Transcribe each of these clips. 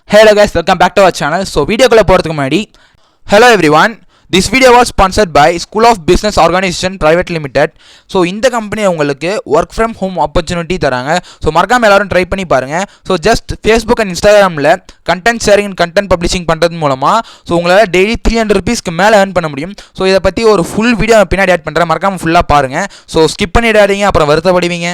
Hello guys, welcome back to our channel. So video குள்ள போறதுக்கு முன்னாடி hello everyone. This video was sponsored by School of Business Organization Private Limited. So இந்த company உங்களுக்கு work from home opportunity தராங்க. So மறக்காம எல்லாரும் try பண்ணி பாருங்க. ஸோ ஜஸ்ட் ஃபேஸ்புக் அண்ட் இன்ஸ்டாகிராமில் content sharing and content publishing பண்ணுறது மூலமாக ஸோ உங்களால் டெய்லி ₹300க்கு மேலே ஏர்ன் பண்ண முடியும். ஸோ இதை பற்றி ஒரு ஃபுல் வீடியோ பின்னாடி ஆட் பண்ணுறேன், மறக்காம ஃபுல்லாக பாருங்கள். ஸோ ஸ்கிப் பண்ணிடாதீங்க, அப்புறம் வருத்தப்படுவீங்க.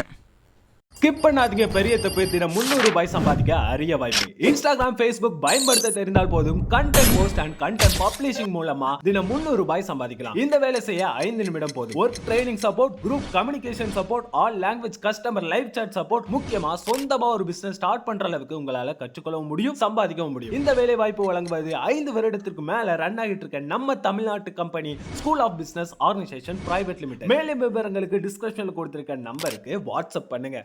ஸ்கிப் பண்ணாதீங்க, பெரிய தப்பு. தினம் ₹300 சம்பாதிக்க அரிய வாய்ப்பு. இன்ஸ்டாகிராம், ஃபேஸ்புக் பயன்படுத்த தெரிந்தால் போதும். Content post and content publishing மூலமா தினம் ₹300 சம்பாதிக்கலாம். இந்த வேலை செய்ய 5 நிமிடம் போதும். Work training support, group communication support, all language customer live chat support, முக்கியமா சொந்தமா ஒரு பிசினஸ் ஸ்டார்ட் பண்ற அளவுக்கு உங்களால கற்றுக்கொள்ளவும் முடியும், சம்பாதிக்கவும் முடியும். இந்த வேலை வாய்ப்பு வழங்குவது 5 வருடத்திற்கு மேல ரன் ஆகிட்டு இருக்க நம்ம தமிழ்நாட்டு company school of business organisation private limited. மேலும் விவரங்களுக்கு டிஸ்கிரிப்ஷன்ல கொடுத்திருக்க நம்பருக்கு வாட்ஸ்அப் பண்ணுங்க.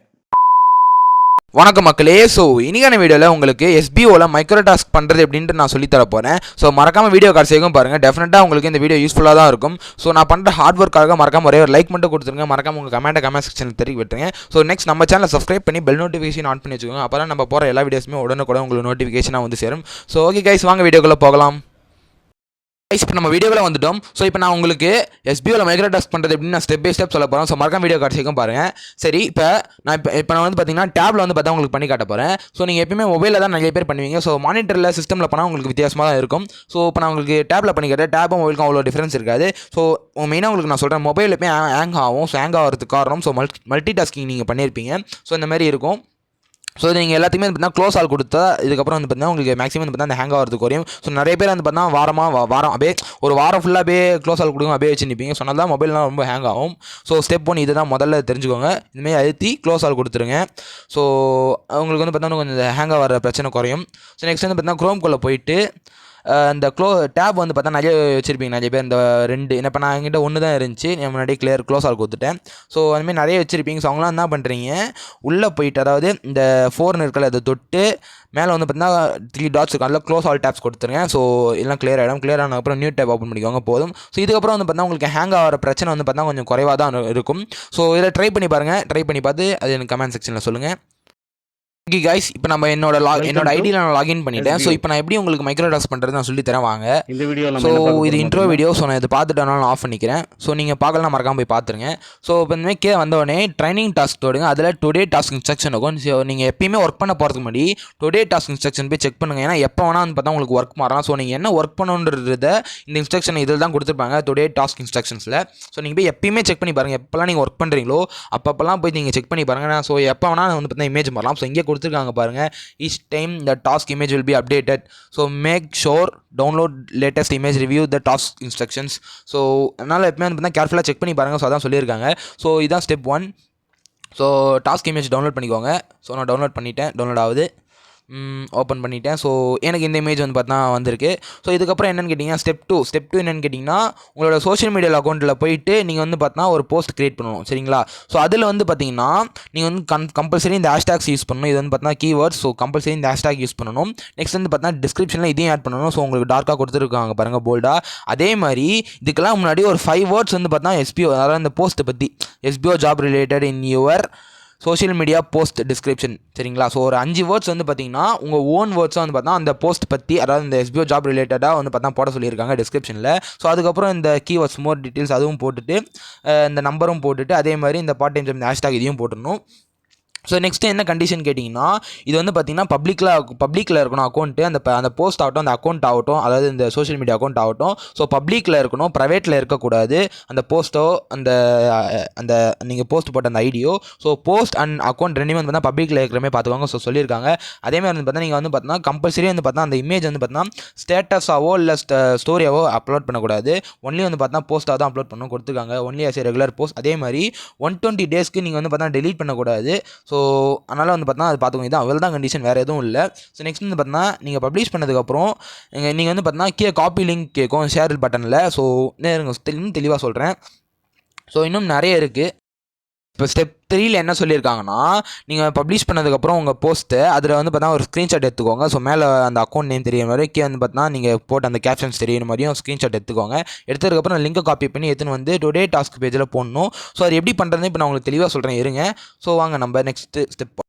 வணக்கம் மக்களே. ஸோ இன்றைக்கான வீடியோவில் உங்களுக்கு எஸ்பிஓவில் மைக்ரோ டாஸ்க் பண்ணுறது எப்படின்ட்டு நான் சொல்லித்தர போகிறேன். ஸோ மறக்காமல் வீடியோ கடைசியும் பாருங்கள். டெஃபினட்டாக உங்களுக்கு இந்த வீடியோ யூஸ்ஃபுல்லாக தான் இருக்கும். ஸோ நான் பண்ணுற ஹார்ட் ஒர்க்காக மறக்காம ஒரே ஒரு லைக் மட்டும் கொடுத்துருங்க. மறக்காம உங்கள் கமெண்ட் செக்ஷனில் தெரிவிக்க விட்டுருங்க. ஸோ நெக்ஸ்ட் நம்ம சேனலை சப்ஸ்கிரைப் பண்ணி பெல் நோட்டிஃபிகேஷன் ஆன் பண்ணி வச்சுக்கோங்க. அப்போ தான் நம்ம போகிற எல்லா வீடியோஸுமே உடனுக்குடன் உங்களுக்கு நோட்டிஃபிகேஷனாக வந்து சேரும். ஸோ ஓகே கைஸ், வாங்க வீடியோக்குள்ளே போகலாம். இப்போ நம்ம வீடியோவில் வந்துட்டோம். ஸோ இப்போ நான் உங்களுக்கு எஸ்பிஓவில் மைக்ரோ டாஸ்க் பண்ணுறது எப்படின்னு நான் ஸ்டெப் பை ஸ்டெப் சொல்ல போகிறேன். ஸோ மறக்காம வீடியோ கடைசிக்கும் பாருங்கள். சரி, இப்போ நான் வந்து பார்த்தீங்கன்னா டேப்பில் வந்து பார்த்தா உங்களுக்கு பண்ணி காட்ட போகிறேன். ஸோ நீங்கள் எப்பயுமே மொபைலில் தான் நிறைய பேர் பண்ணுவீங்க. ஸோ மானிட்டரில் சிஸ்டமில் பண்ணால் உங்களுக்கு வித்தியாசமாக தான் இருக்கும். ஸோ இப்போ நான் உங்களுக்கு டேப்பில் பண்ணி காட்டேன். டேப்பும் மொபைலுக்கும் அவ்வளோ டிஃப்ரென்ஸ் இருக்காது. ஸோ மெயினாக உங்களுக்கு நான் சொல்கிறேன், மொபைல் எப்பயும் ஹேங் ஆகும். ஸோ ஹேங் ஆகிறதுக்கு காரணம் ஸோ மல்டி டாஸ்கிங் நீங்கள் பண்ணியிருப்பீங்க. ஸோ இந்த மாதிரி இருக்கும். ஸோ நீங்கள் எல்லாத்தையுமே வந்து பார்த்தீங்கன்னா க்ளோஸ் ஆல் கொடுத்தா இதுக்கப்புறம் வந்து பார்த்தீங்கன்னா உங்களுக்கு மேக்ஸிமம் வந்து பார்த்தீங்கன்னா அந்த ஹேங் ஆகிறதுக்கு குறையும். ஸோ நிறைய பேர் வந்து பார்த்தீங்கன்னா வாரம் அப்படியே ஒரு வாரம் ஃபுல்லாக அப்படியே க்ளோஸ் ஆல் கொடுங்க, அப்படியே வச்சு நிற்பீங்க. சொன்னால் தான் மொபைல்லாம் ரொம்ப ஹேங் ஆகும். ஸோ ஸ்டெப் 1 இது தான் முதல்ல தெரிஞ்சுக்கோங்க. இதுமாதிரி அழுத்தி க்ளோஸ் ஆல் கொடுத்துருங்க. ஸோ உங்களுக்கு வந்து பார்த்தீங்கன்னா கொஞ்சம் ஹேங் ஆகிற பிரச்சனை குறையும். ஸோ நெக்ஸ்ட் வந்து பார்த்தீங்கன்னா க்ரோம்குள்ளே போயிட்டு இந்த டேப் வந்து பார்த்தா நிறைய வச்சுருப்பீங்க நிறைய பேர். இந்த 2 இப்போ நான் என்கிட்ட 1 தான் இருந்துச்சு, நான் முன்னாடி க்ளோஸ் ஆல் கொடுத்துட்டேன். ஸோ அதுமாதிரி நிறைய வச்சுருப்பீங்க. ஸோ அவங்களாம் என்ன பண்ணுறீங்க, உள்ளே போயிட்டு அதாவது இந்த 4 இருக்கல அதை தொட்டு மேலே வந்து பார்த்தீங்கன்னா 3 டாட்ஸ் இருக்கும், அதில் க்ளோஸ் ஆல் டேப்ஸ் கொடுத்துருங்க. ஸோ எல்லாம் கிளியர் ஆகிடும். கிளியர் ஆனதுக்கப்புறம் நியூ டேப் ஓப்பன் பண்ணிக்கோங்க போதும். ஸோ இதுக்கப்புறம் வந்து பார்த்தீங்கன்னா உங்களுக்கு ஹேங் ஆகிற பிரச்சனை வந்து பார்த்தீங்கன்னா கொஞ்சம் குறைவாக தான் இருக்கும். ஸோ இதை ட்ரை பண்ணி பாருங்கள். ட்ரை பண்ணி பார்த்து அது எனக்கு கமெண்ட் செக்ஷனில் சொல்லுங்கள். ஓகே கைஸ், இப்போ நம்ம என்னோட ஐடியில் நான் லாகின் பண்ணிட்டேன். ஸோ இப்போ நான் எப்படி உங்களுக்கு மைக்ரோ டாஸ்க் பண்ணுறது நான் சொல்லி தரேன் வாங்க. இந்த வீடியோ ஸோ இது இன்ட்ரோ வீடியோ. ஸோ நான் இது பார்த்துட்டேனாலும் ஆஃப் பண்ணிக்கிறேன். ஸோ நீங்கள் பார்க்கலாம், மறக்காம போய் பார்த்துருங்க. ஸோ இப்போ இந்த மாதிரி வந்தோடனே ட்ரைனிங் டாஸ்க் தொடுங்க. அதில் டுடே டாஸ்க் இன்ஸ்ட்ரக்ஷன் இருக்கும். ஸோ நீங்கள் எப்பயுமே ஒர்க் பண்ண போகிறதுக்கு முன்னாடி டுடே டாஸ்க் இன்ஸ்ட்ரக்ஷன் போய் செக் பண்ணுங்கள். ஏன்னா எப்போ வேணால் வந்து பார்த்தா உங்களுக்கு ஒர்க் மாறலாம். ஸோ நீங்கள் என்ன ஒர்க் பண்ணுன்றத இந்த இன்ஸ்ட்ரக்ஷன் இதில் தான் கொடுத்துருப்பாங்க, டுடே டாஸ்க் இன்ஸ்ட்ரக்ஷன்ஸில். ஸோ நீங்கள் போய் எப்பயுமே செக் பண்ணி பாருங்கள். எப்போல்லாம் நீங்கள் ஒர்க் பண்ணுறீங்களோ அப்போல்லாம் போய் நீங்கள் செக் பண்ணி பாருங்கள். ஸோ எப்போ வேணால் வந்து பார்த்தீங்கன்னா இமேஜ் மாறலாம். ஸோ இங்கே கொடுத்துருக்காங்க பாருங்கள், each time the task image will be updated, so make sure download latest image, review the task instructions. So அதனால் எப்பவுமே வந்து கேர்ஃபுல்லாக செக் பண்ணி பாருங்கள். ஸோ அதான் சொல்லியிருக்காங்க. ஸோ இதான் step 1. So task image download பண்ணிக்கோங்க. ஸோ நான் டவுன்லோட் பண்ணிட்டேன், டவுன்லோட் ஆகுது, ஓப்பன் பண்ணிட்டேன். ஸோ எனக்கு இந்த இமேஜ் வந்து பார்த்தா வந்திருக்கு. ஸோ இதுக்கப்புறம் என்னென்னு கேட்டிங்கன்னா ஸ்டெப் 2 என்னென்னு கேட்டிங்கன்னா உங்களோட சோஷியல் மீடியா அக்கௌண்ட்டில் போயிட்டு நீங்கள் வந்து பார்த்தா ஒரு போஸ்ட் க்ரியேட் பண்ணணும், சரிங்களா? ஸோ அதில் வந்து பார்த்தீங்கன்னா நீங்கள் வந்து கம்பல்சரி இந்த ஹேஷ்டாக்ஸ் யூஸ் பண்ணணும். இது வந்து பார்த்தா கீவேர்ட்ஸ். ஸோ கம்பல்சரி இந்த ஹேஷ்டாக் யூஸ் பண்ணணும். நெக்ஸ்ட் வந்து பார்த்தா டிஸ்கிரிப்ஷனில் இதையும் ஆட் பண்ணணும். ஸோ உங்களுக்கு டார்க்காக கொடுத்துருக்காங்க பாருங்கள், போல்டாக. அதே மாதிரி இதுக்கெல்லாம் முன்னாடி ஒரு 5 வேர்ட்ஸ் வந்து பார்த்தா எஸ்பிஓ, அதாவது இந்த போஸ்ட்டை பற்றி SPO job related in your social media post description, சரிங்களா? ஸோ ஒரு 5 வேர்ட்ஸ் வந்து பார்த்தீங்கன்னா உங்கள் ஓன் வேர்ட்ஸாக வந்து பார்த்தா அந்த போஸ்ட் பற்றி, அதாவது இந்த எஸ்பிஓ ஜாப் ரிலேட்டடாக வந்து பார்த்தா போட சொல்லியிருக்காங்க டிஸ்கிரிப்ஷனில். ஸோ அதுக்கப்புறம் இந்த கீவேர்ட்ஸ் மோர் டீட்டெயில்ஸ் அதுவும் போட்டுட்டு இந்த நம்பரும் போட்டுட்டு அதே மாதிரி இந்த பார்ட் டைம் இந்த ஹேஷ்டாக் இதையும் போட்டுடணும். ஸோ நெக்ஸ்ட்டு என்ன கண்டிஷன் கேட்டிங்கன்னா இது வந்து பார்த்திங்கன்னா பப்ளிக்கில் இருக்கணும் அக்கௌண்ட்டு. அந்த போஸ்ட் ஆகட்டும், அந்த அக்கௌண்ட் ஆகட்டும், அதாவது இந்த சோஷியல் மீடியா அக்கௌண்ட் ஆகட்டும். ஸோ பப்ளிக்கில் இருக்கணும், ப்ரைவேட்டில் இருக்கக்கூடாது. அந்த போஸ்ட்டோ அந்த நீங்கள் போஸ்ட் போட்ட அந்த ஐடியோ. ஸோ போஸ்ட் அண்ட் அக்கௌண்ட் ரெண்டுமே வந்து பார்த்தா பப்ளிக்கில் இருக்கிறமே பார்த்துக்கோங்க. ஸோ சொல்லியிருக்காங்க. அதேமாதிரி வந்து பார்த்தா நீங்கள் வந்து பார்த்தீங்கன்னா கம்பல்சரி வந்து பார்த்தா அந்த இமேஜ் வந்து பார்த்தீங்கன்னா ஸ்டேட்டஸாவோ இல்லை ஸ்டோரியாவோ அப்லோட் பண்ணக்கூடாது. ஒன்லி வந்து பார்த்தா போஸ்ட்டாக தான் அப்லோட் பண்ணணும் கொடுத்துருக்காங்க. Only as a regular post. அதே மாதிரி 120 டேஸ்க்கு நீங்கள் வந்து பார்த்தா டெலீட் பண்ணக்கூடாது. ஸோ அதனால் வந்து பார்த்தா அது பார்த்துக்கோங்க. இதுதான் அவ்வளோ தான் கண்டிஷன், வேறு எதுவும் இல்லை. ஸோ நெக்ஸ்ட் வந்து பார்த்தீங்கன்னா நீங்கள் பப்ளிஷ் பண்ணதுக்கப்புறம் நீங்கள் வந்து பார்த்தீங்கன்னா கீழே காப்பி லிங்க் கேட்கும் ஷேர் பட்டனில். ஸோ இன்னும் தெளிவாக சொல்கிறேன். ஸோ இன்னும் நிறைய இருக்குது. இப்போ ஸ்டெப் 3 என்ன சொல்லியிருக்காங்கன்னா நீங்கள் பப்ளிஷ் பண்ணதுக்கப்புறம் உங்கள் போஸ்ட்டு அதில் வந்து பார்த்தா ஒரு ஸ்க்ரீன்ஷாட் எடுத்துக்கோங்க. ஸோ மேலே அந்த அக்கௌண்ட் நேம் தெரியுற மாதிரி கீழே வந்து பார்த்தா நீங்கள் போட்ட அந்த கேப்ஷன்ஸ் தெரியுற மாதிரியும் ஸ்க்ரீன்ஷாட் எடுத்துக்கோங்க. எடுத்ததுக்கப்புறம் லிங்கை காப்பி பண்ணி எடுத்துன்னு வந்து டுடே டாஸ்க் பேஜில் போடணும். ஸோ அது எப்படி பண்ணுறதுன்னு இப்போ நான் உங்களுக்கு தெளிவாக சொல்கிறேன், இருங்க. ஸோ வாங்க நம்ம நெக்ஸ்ட்டு ஸ்டெப்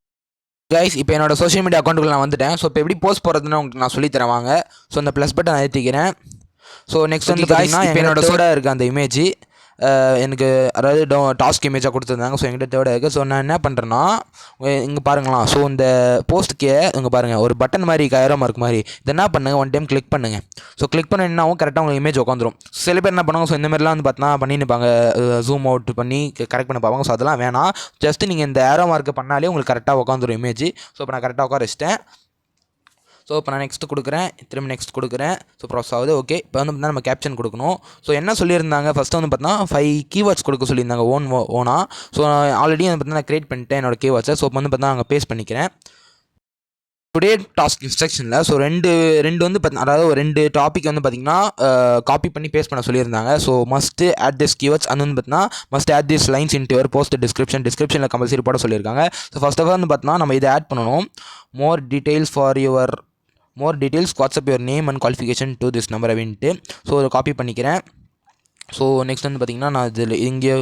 கைஸ் இப்போ என்னோட சோஷியல் மீடியா அக்கௌண்ட்டுக்குள்ள நான் வந்துட்டேன். ஸோ இப்போ எப்படி போஸ்ட் போடுறதுன்னு உங்களுக்கு நான் சொல்லித்தரேன் வாங்க. ஸோ அந்த ப்ளஸ் பட்டன் அழுத்திக்கிறேன். ஸோ நெக்ஸ்ட் வந்து பார்த்தீங்கன்னா இப்போ என்னோட தேர்டாக இருக்குது அந்த இமேஜ். எனக்கு அதாவது டாஸ்க் இமேஜாக கொடுத்துருந்தாங்க. ஸோ என்கிட்ட தேர்டாக இருக்குது. ஸோ நான் என்ன பண்ணுறேன்னா இங்கே பாருங்களா. ஸோ இந்த போஸ்ட்டுக்கே இங்கே பாருங்கள் ஒரு பட்டன் மாதிரி கயரோ மார்க் மாதிரி இதை என்ன பண்ணுங்கள் ஒன் டைம் கிளிக் பண்ணுங்கள். ஸோ கிளிக் பண்ண என்னாவும் கரெக்டாக உங்களுக்கு இமேஜ் உட்காந்துரும். சில பேர் என்ன பண்ணுவாங்க, ஸோ இந்த மாதிரிலாம் வந்து பார்த்தா பண்ணிப்பாங்க, ஜூம் அவுட் பண்ணி கரெக்ட் பண்ண பார்ப்பாங்க. ஸோ அதெல்லாம் வேணாம். ஜஸ்ட் நீங்கள் இந்த ஏரோ மார்க்கை பண்ணாலே உங்களுக்கு கரெக்டாக உட்காந்துரும் இமேஜ். ஸோ இப்போ நான் கரெக்டாக உட்கார வச்சிட்டேன். ஸோ இப்போ நான் நெக்ஸ்ட் கொடுக்குறேன், திரும்ப நெக்ஸ்ட் கொடுக்குறேன். ஸோ ப்ராசஸ் ஆகுது. ஓகே இப்போ வந்து பார்த்தா நம்ம கேப்ஷன் கொடுக்கணும். ஸோ என்ன சொல்லியிருந்தாங்க ஃபஸ்ட்டு வந்து பார்த்தா 5 கீவேர்ட்ஸ் கொடுக்க சொல்லியிருந்தாங்க ஓனாக. ஸோ ஆல்ரெடி வந்து பார்த்தா நான் க்ரியேட் பண்ணிட்டேன் என்னோட கீவேர்ட்ஸை. ஸோ இப்போ வந்து பார்த்தா அங்கே பேஸ்ட் பண்ணிக்கிறேன். டுடே டாஸ்க் இன்ஸ்ட்ரக்ஷனில் ஸோ ரெண்டு வந்து அதாவது ஒரு 2 டாபிக் வந்து பார்த்திங்கன்னா காப்பி பண்ணி பேஸ்ட் பண்ண சொல்லியிருந்தாங்க. So must add this keywords அது வந்து பார்த்தீங்கன்னா must add this lines into your post டிஸ்கிரிப்ஷனில் கம்பல்சரி போட சொல்லியிருக்காங்க. ஸோ ஃபர்ஸ்ட் ஆஃப் ஆல் வந்து பார்த்தீங்கன்னா நம்ம இதை ஆட் பண்ணணும். மோர் details WhatsApp your name and qualification to this number அப்படின்ட்டு. ஸோ அதை காப்பி பண்ணிக்கிறேன். ஸோ நெக்ஸ்ட் வந்து பார்த்திங்கன்னா நான் இதில் இங்கே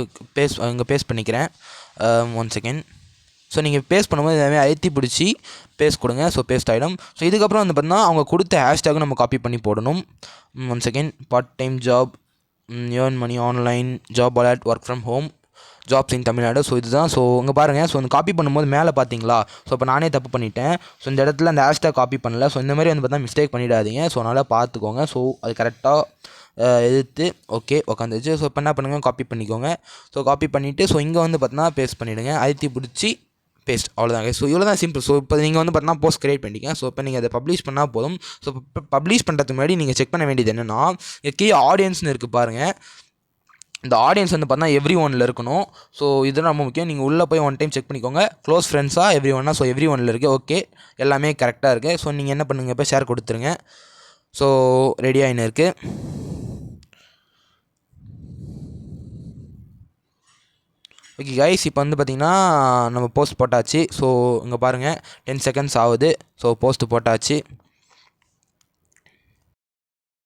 பேஸ்ட் பண்ணிக்கிறேன். 1 செகண்ட். ஸோ நீங்கள் பேஸ்ட் பண்ணும்போது எல்லாமே அழுத்தி பிடிச்சி பேஸ்ட் கொடுங்க. ஸோ பேஸ்ட் ஆகிடும். ஸோ இதுக்கப்புறம் வந்து பார்த்தீங்கன்னா அவங்க கொடுத்த ஹேஷ்டேக் நம்ம காப்பி பண்ணி போடணும். 1 second. Part time job, earn money online, job alert, work from home, jobs in Tamil Nadu. So இதுதான். ஸோ இங்கே பாருங்கள். ஸோ அந்த காப்பி பண்ணும்போது மேலே பார்த்தீங்களா. ஸோ இப்போ நானே தப்பு பண்ணிட்டேன். ஸோ இந்த இடத்துல அந்த ஹேஷ்டேக் காப்பி பண்ணல. ஸோ இந்த மாதிரி வந்து பார்த்தா மிஸ்டேக் பண்ணிடாதீங்க. ஸோ அதனால் பார்த்துக்கோங்க. ஸோ அது கரெக்டாக எதிர்த்து ஓகே உட்காந்துச்சு. ஸோ இப்போ என்ன பண்ணுங்கள், காப்பி பண்ணிக்கோங்க. ஸோ காப்பி பண்ணிவிட்டு ஸோ இங்கே வந்து பார்த்தீங்கன்னா பேஸ்ட் பண்ணிவிடுங்க. அழுத்தி பிடிச்சி பேஸ்ட். அவ்வளோதாங்க. ஸோ இவ்வளோ தான் சிம்பிள். ஸோ இப்போ நீங்கள் வந்து பார்த்தீங்கன்னா போஸ்ட் கிரியேட் பண்ணிட்டீங்க. ஸோ இப்போ நீங்கள் அதை பப்ளிஷ் பண்ணால் போதும். ஸோ இப்போ பப்ளிஷ் பண்ணுறதுக்கு முன்னாடி நீங்கள் செக் பண்ண வேண்டியது என்னென்னா கீழே ஆடியன்ஸ்னு இருக்குது பாருங்கள். இந்த ஆடியன்ஸ் வந்து பார்த்தா எவ்ரி ஒனில் இருக்கணும். ஸோ இது ரொம்ப முக்கியம். நீங்கள் உள்ளே போய் ஒன் டைம் செக் பண்ணிக்கோங்க. க்ளோஸ் ஃப்ரெண்ட்ஸாக எவ்ரி ஒன்னா. ஸோ எவ்ரி ஒனில் இருக்குது. ஓகே எல்லாமே கரெக்டாக இருக்குது. ஸோ நீங்கள் என்ன பண்ணுங்கள், இப்போ ஷேர் கொடுத்துருங்க. ஸோ ரெடியாக என்ன இருக்குது. ஓகே கைஸ் இப்போ வந்து பார்த்திங்கன்னா நம்ம போஸ்ட் போட்டாச்சு. ஸோ இங்கே பாருங்கள் 10 செகண்ட்ஸ் ஆகுது. ஸோ போஸ்ட்டு போட்டாச்சு.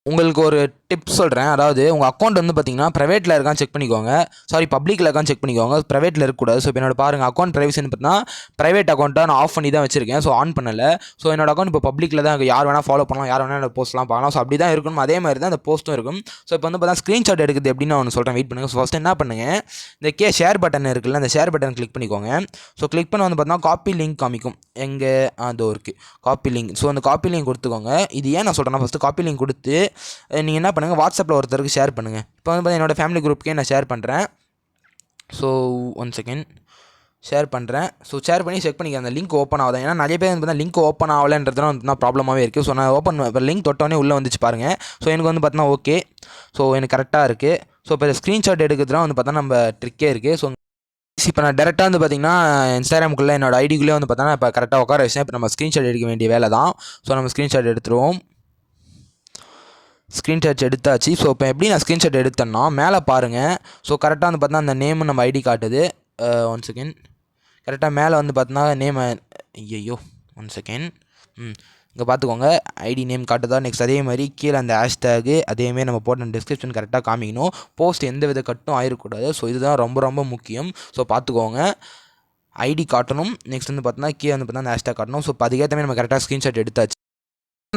உங்களுக்கு ஒரு டிப்ஸ் சொல்கிறேன். அதாவது உங்கள் அக்கௌண்ட் வந்து பார்த்தீங்கன்னா ப்ரைவேட்டில் இருக்கான்னு செக் பண்ணிக்கோங்க. சாரி பப்ளிக்கில் இருக்கான்னு செக் பண்ணிக்கோங்க. ப்ரைவேட்டில் இருக்கக்கூடாது. ஸோ இப்போ என்னோட பாருங்கள் அக்கௌண்ட் ப்ரைவசின்னு பார்த்தீங்கன்னா ப்ரைவேட் அக்கௌண்ட்டாக நான் ஆஃப் பண்ணி தான் வச்சிருக்கேன். ஸோ ஆன் பண்ணலை. ஸோ என்னோட அக்கௌண்ட் இப்போ பப்ளிக்கில் தான் யார் வேணால் ஃபாலோ பண்ணலாம், யார் வேணால் என்னோட போஸ்ட்லாம் பார்க்கலாம். ஸோ அப்படி தான் இருக்கணும். அதே மாதிரி தான் அந்த போஸ்ட்டும் இருக்கும். ஸோ இப்போ வந்து பார்த்தா ஸ்க்ரீன்ஷாட் எடுக்குது எப்படின்னு ஒன்று சொல்கிறேன், வெயிட் பண்ணுங்கள். ஸோ ஃபஸ்ட்டு என்ன பண்ணுங்கள், இந்த ஷேர் பட்டன் இருக்குல்ல, அந்த ஷேர் பட்டன் கிளிக் பண்ணிக்கோங்க. ஸோ கிளிக் பண்ண வந்து பார்த்தீங்கன்னா காப்பி லிங்க் காமிக்கும். எங்கே அதோ இருக்குது காப்பி லிங்க். ஸோ அந்த காப்பி லிங்க் கொடுத்துக்கோங்க. இது ஏன் நான் சொல்கிறேன்னா ஃபஸ்ட்டு காப்பி லிங்க் கொடுத்து நீங்கள் என்ன பண்ணுங்கள், வாட்ஸ்அப்பில் ஒருத்தருக்கு ஷேர் பண்ணுங்கள். இப்போ வந்து பார்த்தீங்கன்னா என்னோடய ஃபேமிலி குரூப்புக்கே நான் ஷேர் பண்ணுறேன். ஸோ 1 செகண்ட் ஷேர் பண்ணுறேன். ஸோ ஷேர் பண்ணி செக் பண்ணிக்க அந்த லிங்க் ஓப்பன் ஆகுது. ஏன்னா நிறைய பேர் வந்து பார்த்தா லிங்க் ஓப்பன் ஆகலைன்றதுலாம் வந்து ப்ராப்ளமாகவே இருக்குது. ஸோ நான் இப்போ லிங்க் தொட்டோடனே உள்ளே வந்துச்சு பாருங்கள். ஸோ எனக்கு வந்து பார்த்தீங்கன்னா ஓகே. ஸோ எனக்கு கரெக்டாக இருக்குது. ஸோ இப்போ ஸ்க்ரீன்ஷாட் எடுக்கிறதுலாம் வந்து பார்த்தா நம்ம ட்ரிக்கே இருக்குது. ஸோ இப்போ நான் டேரெக்டாக வந்து பார்த்திங்கன்னா இன்ஸ்டாகிராமுக்குள்ளே என்னோட ஐடிக்குள்ளே வந்து பார்த்தோன்னா இப்போ கரெக்டாக உட்கார வச்சேன். இப்போ நம்ம ஸ்க்ரீன்ஷாட் எடுக்க வேண்டிய வேலை தான். ஸோ நம்ம ஸ்க்ரீன்ஷாட் எடுத்துருவோம். ஸ்க்ரீன்ஷாட் எடுத்தாச்சு. ஸோ இப்போ எப்படி நான் ஸ்க்ரீன்ஷாட் எடுத்தேன்னா மேலே பாருங்கள். ஸோ கரெக்டாக வந்து பார்த்தா அந்த நேமு நம்ம ஐடி காட்டுது. 1 செகண்ட். கரெக்டாக மேலே வந்து பார்த்தோன்னா நேம் ஐயோ 1 செகண்ட். இங்கே பார்த்துக்கோங்க ஐடி நேம் காட்டுதா. நெக்ஸ்ட் அதே மாதிரி கீழே அந்த ஹேஷ்டேகு அதேமாதிரி நம்ம போட்ட டிஸ்கிரிப்ஷன் கரெக்டாக காமிக்கணும். போஸ்ட் எந்த வித கட்டும் ஆயிடக்கூடாது. ஸோ இதுதான் ரொம்ப ரொம்ப முக்கியம். ஸோ பார்த்துக்கோங்க ஐடி காட்டணும். நெக்ஸ்ட் வந்து பார்த்தோன்னா கீழே வந்து பார்த்தா அந்த ஹேஷ்டேக் காட்டணும். ஸோ இப்போ அதுக்கேற்ற மாதிரி நம்ம கரெக்டாக ஸ்க்ரீன்ஷாட் எடுத்தாச்சு.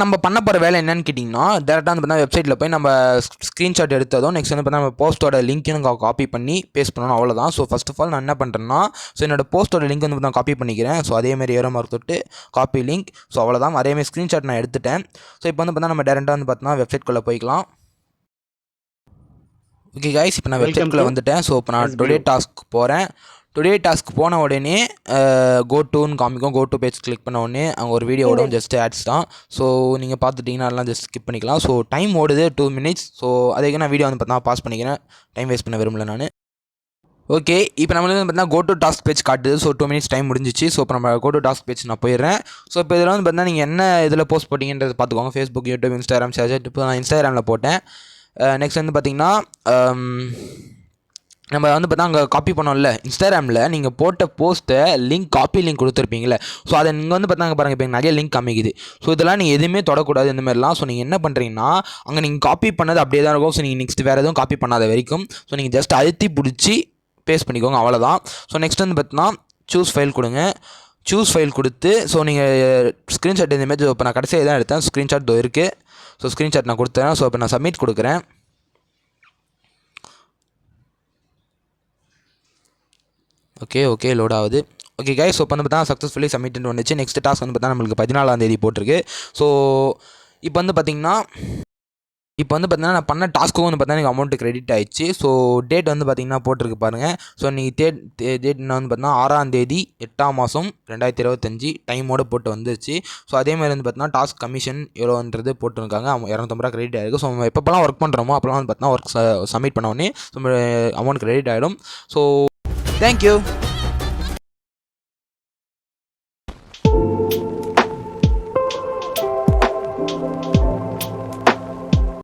நம்ம பண்ண போகிற வேலை என்னன்னு கேட்டிங்கன்னா டேரெக்டாக வந்து பார்த்தா வெப்சைட்டில் போய் நம்ம ஸ்க்ரீன்ஷாட் எடுத்ததும் நெக்ஸ்ட் வந்து பார்த்தா நம்ம போஸ்ட்டோட லிங்க்கையும் காப்பி பண்ணி பேஸ்ட் பண்ணணும். அவ்வளோதான். ஸோ ஃபஸ்ட் ஆஃப் ஆல் நான் என்ன பண்ணுறேன்னா ஸோ என்னோட போஸ்ட்டோட லிங்க் வந்து நான் காப்பி பண்ணிக்கிறேன். ஸோ அதேமாதிரி ஏரோ மார்க் தொட்டு காப்பி லிங்க். ஸோ அவ்வளோதான். அதேமாதிரி ஸ்க்ரீன்ஷாட் நான் எடுத்துட்டேன். ஸோ இப்போ வந்து பார்த்தா நம்ம டேரெக்டாக வந்து பார்த்தோன்னா வெப்சைட்குள்ளே போய்க்கலாம். ஓகே கைஸ் இப்போ நான் வெப்சைட்குள்ளே வந்துட்டேன். ஸோ இப்போ நான் டுடே டாஸ்க் போகிறேன். டுடே டாஸ்க் போன உடனே கோ டூன்னு காமிக்கும். கோ டு பேஜ் கிளிக் பண்ண உடனே அங்கே ஒரு வீடியோ ஓடும். ஜஸ்ட் ஆட்ஸ் தான். ஸோ நீங்கள் பார்த்துட்டிங்கன்னா அதெல்லாம் ஜஸ்ட் ஸ்கிப் பண்ணிக்கலாம். ஸோ டைம் ஓடுது 2 மினிட்ஸ். ஸோ அதுக்கு நான் வீடியோ வந்து பார்த்தா பாஸ் பண்ணிக்கிறேன். டைம் வேஸ்ட் பண்ண விரும்பல நான். ஓகே இப்போ நம்மளுக்கு வந்து பார்த்தீங்கன்னா கோ டு டாஸ்க் பேஜ் காட்டுது. ஸோ 2 மினிட்ஸ் டைம் முடிஞ்சிச்சு. ஸோ இப்போ நம்ம கோ டு டாஸ்க் பேஜ் நான் போயிடுறேன். ஸோ இப்போ இதில் வந்து பார்த்தீங்கன்னா நீங்கள் என்ன இதில் போஸ்ட் போட்டிங்கன்றது பார்த்துக்கோங்க. Facebook, YouTube, Instagram, ShareChat. இப்போ நான் இன்ஸ்டாகிராமில் போட்டேன். நெக்ஸ்ட் வந்து பார்த்திங்கன்னா நம்ம வந்து பார்த்தா அங்கே காப்பி பண்ணோம்ல இன்ஸ்டாகிராமில் நீங்கள் போட்ட போஸ்ட்டை லிங்க் காப்பி லிங்க் கொடுத்துருப்பீங்களே. ஸோ அதை நீங்கள் வந்து பார்த்தாங்க பாருங்கள் இப்போ நிறைய லிங்க் காமிக்குது. ஸோ இதெல்லாம் நீங்கள் எதுவுமே தொடக்கூடாது இந்த மாதிரிலாம். ஸோ நீங்கள் என்ன பண்ணுறீங்கன்னா அங்கே நீங்கள் காப்பி பண்ணது அப்படியே தான் இருக்கும். ஸோ நீங்கள் நெக்ஸ்ட் வேறு எதுவும் காப்பி பண்ணாத வரைக்கும் ஸோ நீங்கள் ஜஸ்ட் அழுத்தி பிடிச்சி பேஸ்ட் பண்ணிக்கோங்க. அவ்வளோதான். ஸோ நெக்ஸ்ட் வந்து பார்த்தீங்கன்னா சூஸ் ஃபைல் கொடுங்க. சூஸ் ஃபைல் கொடுத்து ஸோ நீங்கள் ஸ்க்ரீன்ஷாட் இந்த இமேஜ் இப்போ நான் கடைசியாக தான் எடுத்தேன், ஸ்க்ரீன்ஷாட் இருக்குது. ஸோ ஸ்க்ரீன்ஷாட் நான் கொடுத்தேன். ஸோ இப்போ நான் சப்மிட் கொடுக்குறேன். ஓகே லோட் ஆகுது. ஓகே கைஸ், ஸோ இப்போ வந்து பார்த்தா சக்ஸஸ்ஃபுல்லி சப்மிட்னு வந்துச்சு. நெக்ஸ்ட் டாஸ்க் வந்து பார்த்தா நம்மளுக்கு 14ஆம் தேதி போட்டிருக்கு. ஸோ இப்போ வந்து பார்த்தீங்கன்னா நான் பண்ண டாஸ்க்கும் வந்து பார்த்தீங்கன்னா எனக்கு அமௌண்ட்டு கிரெடிட் ஆயிடுச்சு. ஸோ டேட் வந்து பார்த்தீங்கன்னா போட்டிருக்கு பாருங்கள். ஸோ நீங்கள் டேட் என்ன வந்து பார்த்தீங்கன்னா 6ஆம் தேதி 8ஆம் மாதம் 2025 டைமோடு போட்டு வந்துருச்சு. ஸோ அதேமாதிரி வந்து பார்த்தீங்கன்னா டாஸ்க் கமிஷன் எவ்வளோன்றது போட்டுருக்காங்க. 250 ரூபா கிரெடிட் ஆகிருக்கு. ஸோ நம்ம எப்போலாம் ஒர்க் பண்ணுறோமோ அப்போலாம் வந்து பார்த்தீங்கன்னா ஒர்க் சப்மிட் பண்ண உடனே அமௌண்ட் கிரெடிட் ஆகிடும். So thank you.